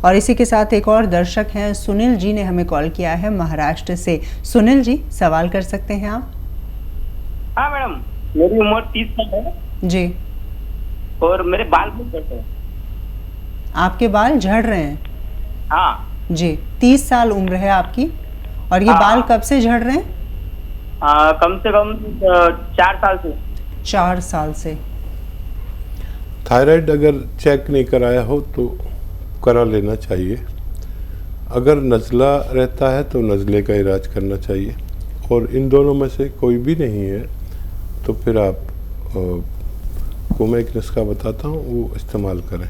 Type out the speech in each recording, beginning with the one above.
और इसी के साथ एक और दर्शक हैं, सुनील जी ने हमें कॉल किया है महाराष्ट्र से। सुनील जी, सवाल कर सकते हैं आप। हाँ मैडम, मेरी उम्र 30 साल है जी। और मेरे बाल बहुत झड़ते हैं। आपके बाल झड़ रहे हैं? हाँ जी। 30 साल उम्र है आपकी, और ये हाँ, बाल कब से झड़ रहे हैं? कम से कम 4 साल से। 4 साल से। थायराइड अगर चेक नहीं कराया हो तो करा लेना चाहिए। अगर नज़ला रहता है तो नज़ले का इलाज करना चाहिए, और इन दोनों में से कोई भी नहीं है तो फिर आप को मैं एक नुस्खा बताता हूँ, वो इस्तेमाल करें।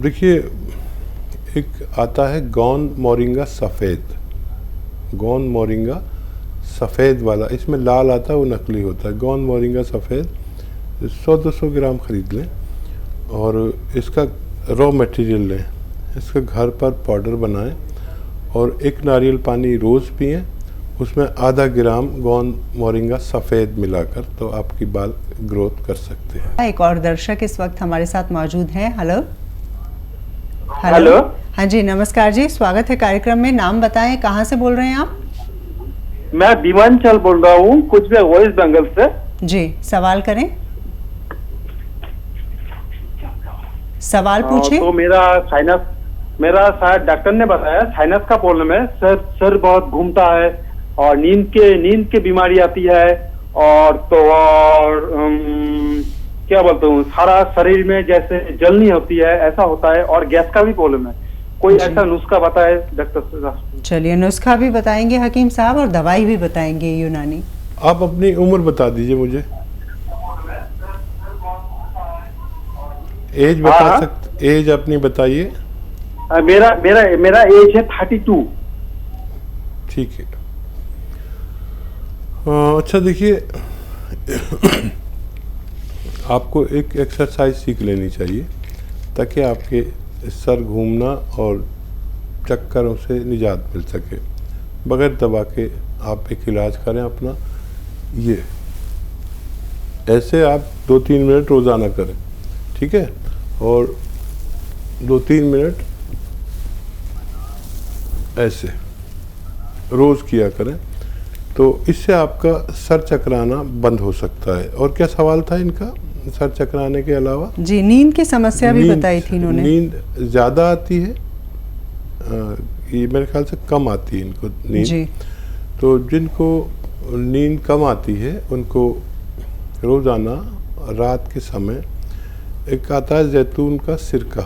देखिए, एक आता है गौन मोरिंगा सफ़ेद, गौन मोरिंगा सफ़ेद वाला, इसमें लाल आता है, वो नकली होता है। गौन मोरिंगा सफ़ेद 100-200 ग्राम ख़रीद लें और इसका रॉ मटेरियल लें, इसका घर पर पाउडर बनाएं और 1 नारियल पानी रोज़ पिएं, उसमें आधा ग्राम गौन मोरिंगा सफ़ेद मिलाकर, तो आपकी बाल ग्रोथ कर सकते हैं। एक और दर्शक इस वक्त हमारे साथ मौजूद हैं। Hello hello. हाँ जी, नमस्कार जी, स्वागत है कार्यक्रम में। नाम बताएं, कहाँ से बोल रहे हैं आप? मैं विमानचल बोल रहा हूँ, कुछ भी वेस्ट बंगाल से। जी, सवाल करें, सवाल पूछें। तो मेरा शायद डॉक्टर ने बताया साइनस का प्रॉब्लम है। सर बहुत घूमता है और नींद के बीमारी आती है, और क्या बोलता हूँ, सारा शरीर में जैसे जलनी होती है, ऐसा होता है, और गैस का भी प्रॉब्लम है। कोई ऐसा नुस्खा बताए डॉक्टर साहब? चलिए, नुस्खा भी बताएंगे हकीम साहब और दवाई भी बताएंगे यूनानी। आप अपनी उम्र बता दीजिए मुझे, एज बता सकते, एज अपनी बताइए। मेरा एज है 32। ठीक है। अच्छा देखिए, आपको एक एक्सरसाइज सीख लेनी चाहिए ताकि आपके सर घूमना और चक्करों से निजात मिल सके। बगैर दवा के आप एक इलाज करें अपना, ये ऐसे आप 2-3 मिनट रोज़ाना करें, ठीक है? और 2-3 मिनट ऐसे रोज़ किया करें, तो इससे आपका सर चकराना बंद हो सकता है। और क्या सवाल था इनका सर चकराने के अलावा? जी, नींद की समस्या भी बताई थी इन्होंने। नींद ज़्यादा आती है, ये मेरे ख्याल से कम आती है इनको नींद जी। तो जिनको नींद कम आती है उनको रोज़ाना रात के समय एक आता है जैतून का सिरका,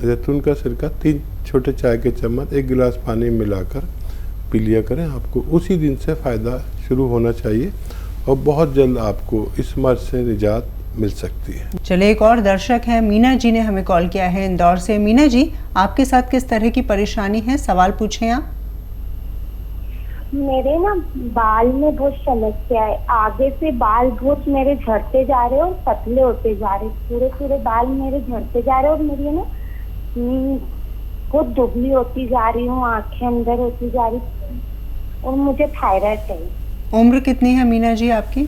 जैतून का सिरका 3 छोटे चाय के चम्मच 1 गिलास पानी मिलाकर पी लिया करें। आपको उसी दिन से फ़ायदा शुरू होना चाहिए और बहुत जल्द आपको इस मर्ज से निजात मिल सकती है। चलिए, एक और दर्शक है, मीना जी ने हमें कॉल किया है इंदौर से। मीना जी, आपके साथ किस तरह की परेशानी है, सवाल पूछें आप। मेरे ना बाल में बहुत समस्या है, आगे से बाल बहुत मेरे झड़ते जा रहे और पतले होते जा रहे, पूरे बाल मेरे झड़ते जा रहे, और मेरी ना बहुत दुबली होती जा रही हूँ, आंखें अंदर होती जा रही, और मुझे थायराइड है। उम्र कितनी है मीना जी आपकी?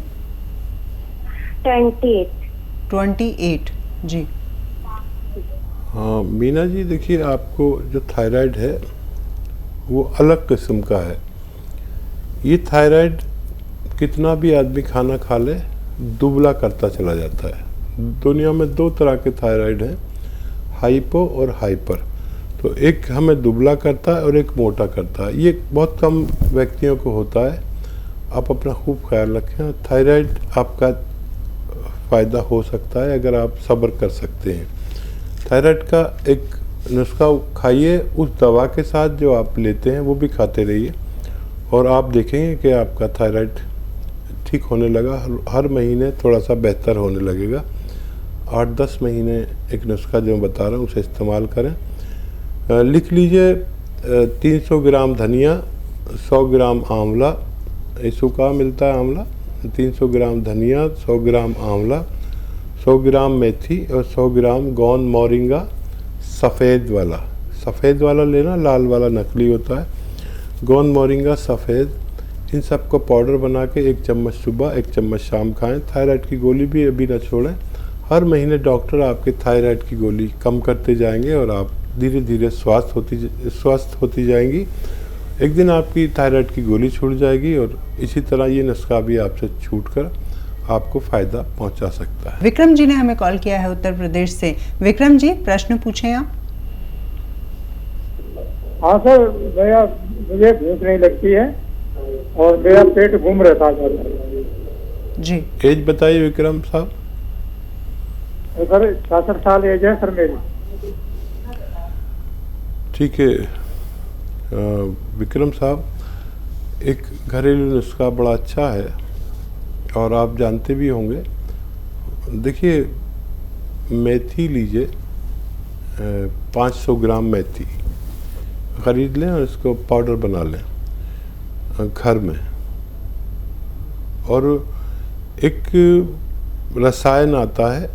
28। जी। हाँ मीना जी, देखिए, आपको जो थायराइड है वो अलग किस्म का है। ये थायराइड कितना भी आदमी खाना खा ले दुबला करता चला जाता है। दुनिया में 2 तरह के थायराइड हैं, हाइपो और हाइपर। तो एक हमें दुबला करता है और एक मोटा करता है। ये बहुत कम व्यक्तियों को होता है। आप अपना खूब ख्याल रखें। थायराइड आपका फ़ायदा हो सकता है अगर आप सब्र कर सकते हैं। थायराइड का एक नुस्खा खाइए, उस दवा के साथ जो आप लेते हैं वो भी खाते रहिए, और आप देखेंगे कि आपका थायराइड ठीक होने लगा। हर महीने थोड़ा सा बेहतर होने लगेगा। 8-10 महीने एक नुस्खा जो मैं बता रहा हूँ उसे इस्तेमाल करें। लिख लीजिए, 300 ग्राम धनिया, 100 ग्राम आंवला, सूखा मिलता है आंवला, 300 ग्राम धनिया, 100 ग्राम आंवला, 100 ग्राम मेथी और 100 ग्राम गौन मोरिंगा सफ़ेद वाला लेना, लाल वाला नकली होता है। गौन मोरिंगा सफ़ेद, इन सब को पाउडर बना के 1 चम्मच सुबह 1 चम्मच शाम खाएं। थायराइड की गोली भी अभी न छोड़ें। हर महीने डॉक्टर आपके थायराइड की गोली कम करते जाएंगे और आप धीरे धीरे स्वस्थ होती जाएंगी। एक दिन आपकी थायराइड की गोली छूट जाएगी और इसी तरह ये नुस्खा भी आपसे छूटकर आपको फ़ायदा पहुंचा सकता है। विक्रम जी ने हमें कॉल किया है उत्तर प्रदेश से। विक्रम जी, प्रश्न पूछें आप। हाँ सर, मुझे भूख नहीं लगती है और मेरा पेट घूम रहता है। जी, एज बताइए विक्रम साहब। सर 66 साल एज है सर मेरी। ठीक है विक्रम साहब, एक घरेलू नुस्खा बड़ा अच्छा है और आप जानते भी होंगे। देखिए, मेथी लीजिए, 500 ग्राम मेथी ख़रीद लें और इसको पाउडर बना लें घर में। और एक रसायन आता है,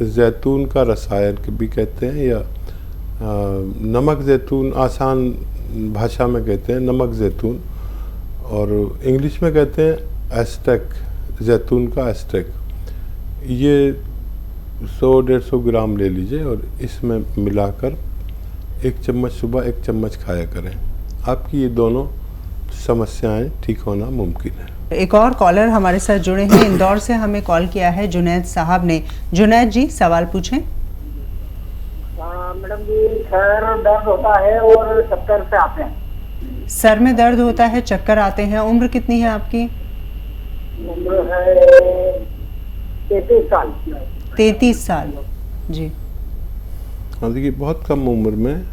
जैतून का रसायन भी कहते हैं, या नमक जैतून आसान भाषा में कहते हैं, नमक जैतून, और इंग्लिश में कहते हैं एस्टेक, जैतून का एस्टेक। ये 100-150 ग्राम ले लीजिए और इसमें मिलाकर 1 चम्मच सुबह 1 चम्मच खाया करें। आपकी ये दोनों समस्याएं ठीक होना मुमकिन है। एक और कॉलर हमारे साथ जुड़े हैं, इंदौर से हमें कॉल किया है जुनैद साहब ने। जुनैद जी, सवाल पूछें। मैडम जी, सर दर्द होता है और चक्कर से आते हैं। सर में दर्द होता है, चक्कर आते हैं। उम्र कितनी है आपकी? उम्र है 33 साल। 33 साल। जी, हाँ, देखिए बहुत कम उम्र में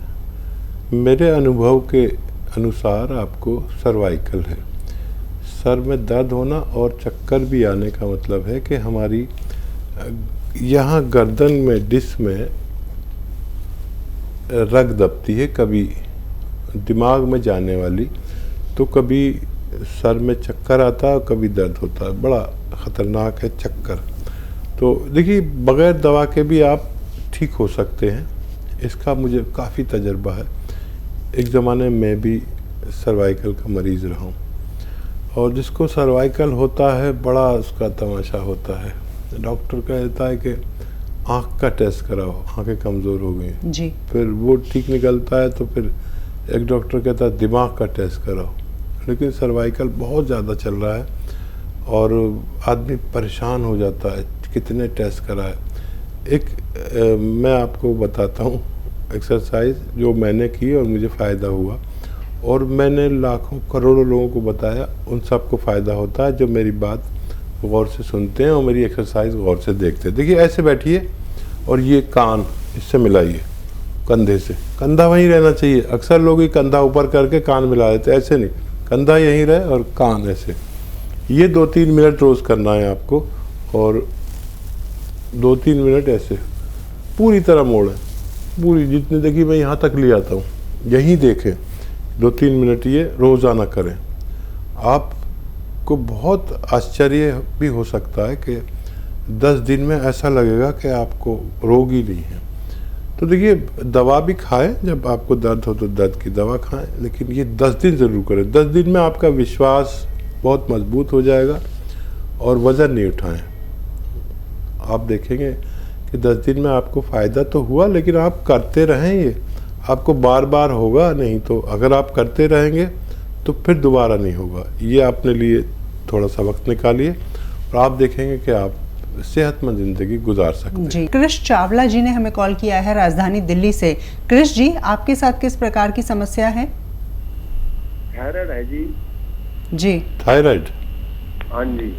मेरे अनुभव के अनुसार आपको सर्वाइकल है। सर में दर्द होना और चक्कर भी आने का मतलब है कि हमारी यहाँ गर्दन में, डिस्क में रग दबती है, कभी दिमाग में जाने वाली, तो कभी सर में चक्कर आता है और कभी दर्द होता है। बड़ा ख़तरनाक है चक्कर। तो देखिए, बग़ैर दवा के भी आप ठीक हो सकते हैं। इसका मुझे काफ़ी तजर्बा है। एक ज़माने में मैं भी सर्वाइकल का मरीज़ रहा हूँ, और जिसको सर्वाइकल होता है बड़ा उसका तमाशा होता है। डॉक्टर कहता है कि आँख का टेस्ट कराओ, आँखें कमज़ोर हो गई। जी, फिर वो ठीक निकलता है तो फिर एक डॉक्टर कहता है दिमाग का टेस्ट कराओ। लेकिन सर्वाइकल बहुत ज़्यादा चल रहा है और आदमी परेशान हो जाता है, कितने टेस्ट कराए। मैं आपको बताता हूँ एक्सरसाइज जो मैंने की और मुझे फ़ायदा हुआ, और मैंने लाखों करोड़ों लोगों को बताया, उन सबको फ़ायदा होता है जो मेरी बात गौर से सुनते हैं और मेरी एक्सरसाइज गौर से देखते हैं। देखिए, ऐसे बैठिए और ये कान इससे मिलाइए, कंधे से। कंधा वहीं रहना चाहिए। अक्सर लोग ये कंधा ऊपर करके कान मिला देते, ऐसे नहीं, कंधा यहीं रहे और कान ऐसे। ये 2-3 मिनट रोज़ करना है आपको, और 2-3 मिनट ऐसे पूरी तरह मोड़ें, पूरी जितनी देखिए मैं यहाँ तक ले आता हूँ, यहीं देखें। 2-3 मिनट ये रोज़ाना करें। आपको बहुत आश्चर्य भी हो सकता है कि 10 दिन में ऐसा लगेगा कि आपको रोग ही नहीं है। तो देखिए, दवा भी खाएं, जब आपको दर्द हो तो दर्द की दवा खाएं, लेकिन ये 10 दिन ज़रूर करें। 10 दिन में आपका विश्वास बहुत मजबूत हो जाएगा और वज़न नहीं उठाएं। आप देखेंगे कि 10 दिन में आपको फ़ायदा तो हुआ, लेकिन आप करते रहें। ये आपको बार बार होगा नहीं, तो अगर आप करते रहेंगे तो फिर दोबारा नहीं होगा। ये अपने लिए थोड़ा सा वक्त निकालिए और आप देखेंगे कि आप सेहतमंद ज़िंदगी गुजार सकते हैं। जी, कृष चावला जी ने हमें कॉल किया है राजधानी दिल्ली से। कृष जी, आपके साथ किस प्रकार की समस्या है? थायराइड है जी। जी, थायराइड। हाँ जी।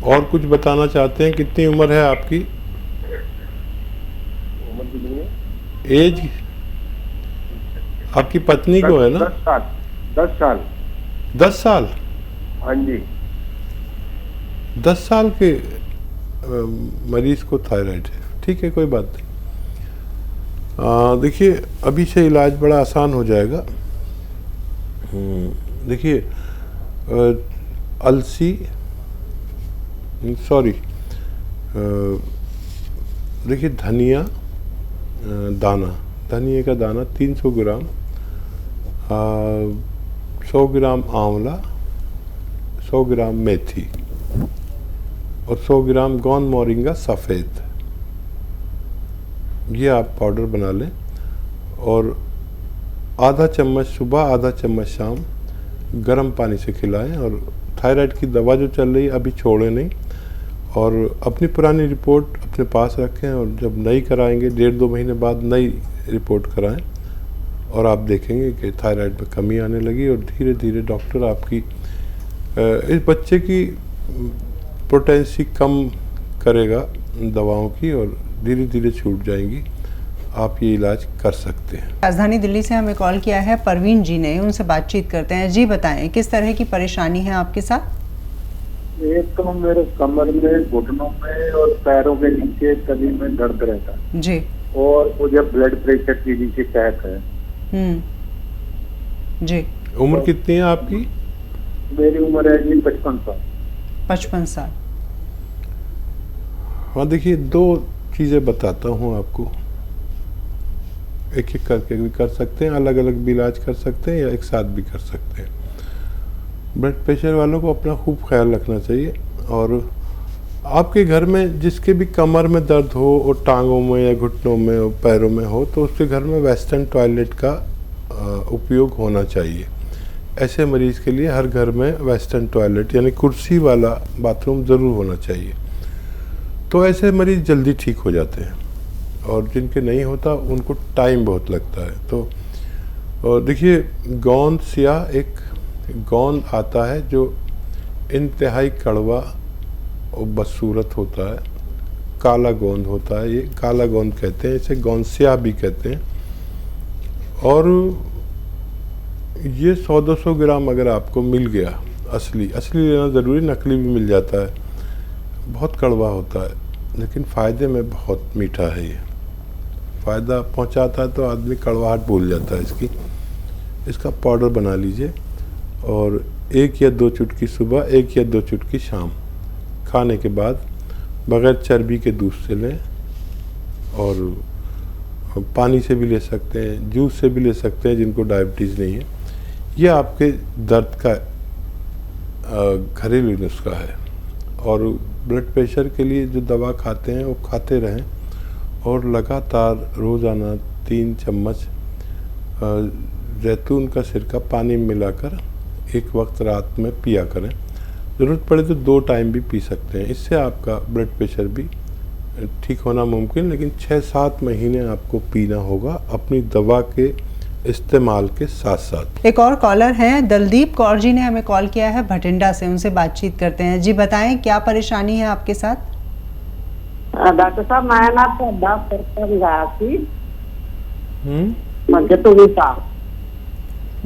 और कुछ बताना चाहते हैं? कितनी उम्र है आपकी? उम्र कितनी है? एज आपकी पत्नी को है ना? 10 साल। 10 साल। 10 साल? हाँ जी। 10 साल के मरीज को थायराइड है। ठीक है, कोई बात नहीं। देखिए, अभी से इलाज बड़ा आसान हो जाएगा। देखिए, अलसी, सॉरी, देखिए धनिया दाना, धनिया का दाना 300 ग्राम, 100 ग्राम आंवला, 100 ग्राम मेथी, और 100 ग्राम गोंद मोरिंगा सफ़ेद, ये आप पाउडर बना लें और आधा चम्मच सुबह आधा चम्मच शाम गर्म पानी से खिलाएं। और थायराइड की दवा जो चल रही है अभी छोड़ें नहीं, और अपनी पुरानी रिपोर्ट अपने पास रखें, और जब नई कराएंगे 1.5-2 महीने बाद नई रिपोर्ट कराएं, और आप देखेंगे कि थायराइड में कमी आने लगी, और धीरे धीरे डॉक्टर आपकी इस बच्चे की पोटेंसी कम करेगा दवाओं की, और धीरे धीरे छूट जाएंगी। आप ये इलाज कर सकते हैं। राजधानी दिल्ली से हमें कॉल किया है परवीन जी ने, उनसे बातचीत करते हैं। जी बताएं, किस तरह की परेशानी है आपके साथ? एक तो मेरे कमर में, घुटनों में और पैरों के नीचे तली में दर्द रहता है जी। और मुझे ब्लड प्रेशर की भी शिकायत है। जी। उम्र कितनी है आपकी? मेरी उम्र है जी 55 साल। 55 साल। हाँ देखिए, 2 चीज़ें बताता हूँ आपको, एक एक करके भी कर सकते हैं, अलग अलग भी इलाज कर सकते हैं, या एक साथ भी कर सकते हैं। ब्लड प्रेशर वालों को अपना खूब ख्याल रखना चाहिए, और आपके घर में जिसके भी कमर में दर्द हो और टांगों में या घुटनों में और पैरों में हो, तो उसके घर में वेस्टर्न टॉयलेट का उपयोग होना चाहिए। ऐसे मरीज़ के लिए हर घर में वेस्टर्न टॉयलेट यानी कुर्सी वाला बाथरूम ज़रूर होना चाहिए, तो ऐसे मरीज़ जल्दी ठीक हो जाते हैं। और जिनके नहीं होता उनको टाइम बहुत लगता है। तो देखिए, गोंद स्याह एक गोंद आता है जो इंतहाई कड़वा और बदसूरत होता है, काला गोंद होता है, ये काला गोंद कहते हैं, इसे गोंद स्याह भी कहते हैं। और ये 100-200 ग्राम अगर आपको मिल गया, असली लेना ज़रूरी, नकली भी मिल जाता है। बहुत कड़वा होता है लेकिन फ़ायदे में बहुत मीठा है। ये फ़ायदा पहुंचाता है तो आदमी कड़वाहट भूल जाता है इसकी। इसका पाउडर बना लीजिए, और 1 या 2 चुटकी सुबह, 1 या 2 चुटकी शाम, खाने के बाद बग़ैर चर्बी के दूध से लें, और पानी से भी ले सकते हैं, जूस से भी ले सकते हैं जिनको डायबिटीज़ नहीं है। ये आपके दर्द का घरेलू नुस्खा है। और ब्लड प्रेशर के लिए जो दवा खाते हैं वो खाते रहें, और लगातार रोज़ाना 3 चम्मच जैतून का सिरका पानी में मिलाकर एक वक्त रात में पिया करें। ज़रूरत पड़े तो 2 टाइम भी पी सकते हैं। इससे आपका ब्लड प्रेशर भी ठीक होना मुमकिन, लेकिन 6-7 महीने आपको पीना होगा अपनी दवा के इस्तेमाल के साथ साथ। एक और कॉलर हैं, दलदीप कौर जी ने हमें कॉल किया है भटिंडा से, उनसे बातचीत करते हैं। जी बताएं, क्या परेशानी है आपके साथ? डॉक्टर साहब, मैं ना ਤੁਹਾਡਾ ਸਿਰਕਾ ਮੰਗਾਇਆ ਸੀ।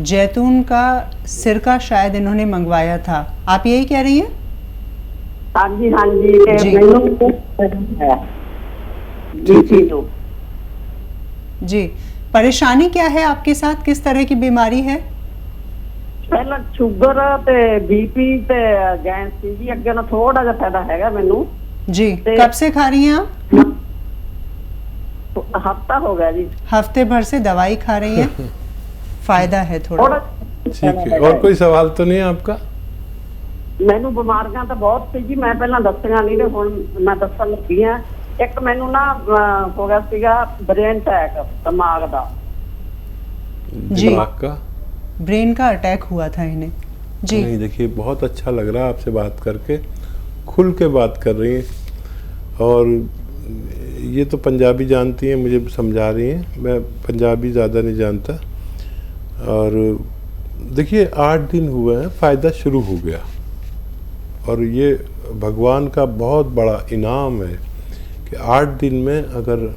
जैतून का सिरका शायद इन्होंने मंगवाया था, आप यही कह रही हैं? हाँ जी, हाँ जी। जी, परेशानी क्या है आपके साथ, किस तरह की बीमारी है? ਪਹਿਲਾਂ ਸ਼ੂਗਰ ਤੇ बीपी ਤੇ ਗੈਸ ਸੀ ਜੀ, ਅੱਗੇ ਨਾ ਥੋੜਾ ਜਿਹਾ ਫਾਇਦਾ ਹੈਗਾ ਮੈਨੂੰ। जी, कब से खा रही हैं आप? हफ्ता हो गया जी। हफ्ते भर से दवाई खा रही हैं, फायदा है थोड़ा। ठीक है, और कोई सवाल तो नहीं है आपका? ਮੈਨੂੰ ਬਿਮਾਰੀਆਂ ਤਾਂ ਬਹੁਤ ਸੀ ਜੀ, ਮੈਂ ਪਹਿਲਾਂ ਦੱਸੀਆਂ ਨਹੀਂ, ਤੇ ਹੁਣ ਮੈਂ ਦੱਸਣ ਲੱਗੀ ਆ। ਇੱਕ ਮੈਨੂੰ ਨਾ ਹੋ ਗਿਆ ਸੀਗਾ ਬ੍ਰੇਨ ਅਟੈਕ, ਦਿਮਾਗ ਦਾ। जी, दिमाग का ब्रेन का अटैक हुआ था इन्हें। जी नहीं, देखिए बहुत अच्छा लग रहा है आपसे बात करके, खुल के बात कर रही हैं, और ये तो पंजाबी जानती हैं, मुझे समझा रही हैं, मैं पंजाबी ज़्यादा नहीं जानता। और देखिए 8 दिन हुए हैं, फ़ायदा शुरू हो गया, और ये भगवान का बहुत बड़ा इनाम है कि 8 दिन में अगर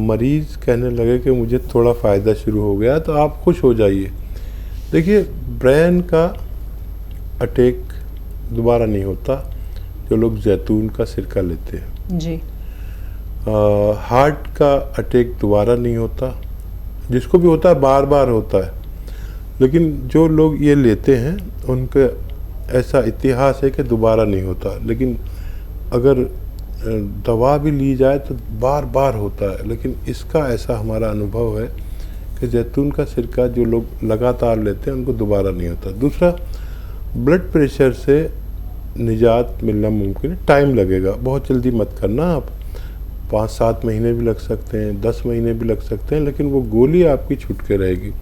मरीज़ कहने लगे कि मुझे थोड़ा फ़ायदा शुरू हो गया, तो आप खुश हो जाइए। देखिए, ब्रेन का अटैक दोबारा नहीं होता जो लोग जैतून का सिरका लेते हैं। जी, हार्ट का अटैक दोबारा नहीं होता, जिसको भी होता है बार बार होता है, लेकिन जो लोग ये लेते हैं उनके ऐसा इतिहास है कि दोबारा नहीं होता। लेकिन अगर दवा भी ली जाए तो बार बार होता है, लेकिन इसका ऐसा हमारा अनुभव है कि जैतून का सिरका जो लोग लगातार लेते हैं उनको दोबारा नहीं होता। दूसरा, ब्लड प्रेशर से निजात मिलना मुमकिन है। टाइम लगेगा, बहुत जल्दी मत करना आप। 5-7 महीने भी लग सकते हैं, 10 महीने भी लग सकते हैं, लेकिन वो गोली आपकी छूट के रहेगी।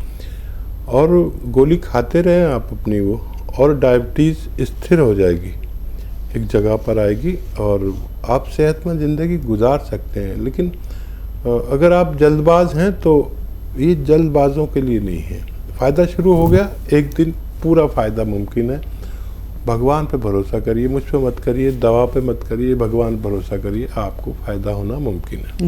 और गोली खाते रहें आप अपनी वो, और डायबिटीज़ स्थिर हो जाएगी, एक जगह पर आएगी और आप सेहतमंद ज़िंदगी गुजार सकते हैं। लेकिन अगर आप जल्दबाज हैं तो ये जल्दबाजों के लिए नहीं है। फ़ायदा शुरू हो गया, एक दिन पूरा फ़ायदा मुमकिन है। भगवान पे भरोसा करिए, मुझ पे मत करिए, दवा पे मत करिए, भगवान पे भरोसा करिए, आपको फ़ायदा होना मुमकिन है।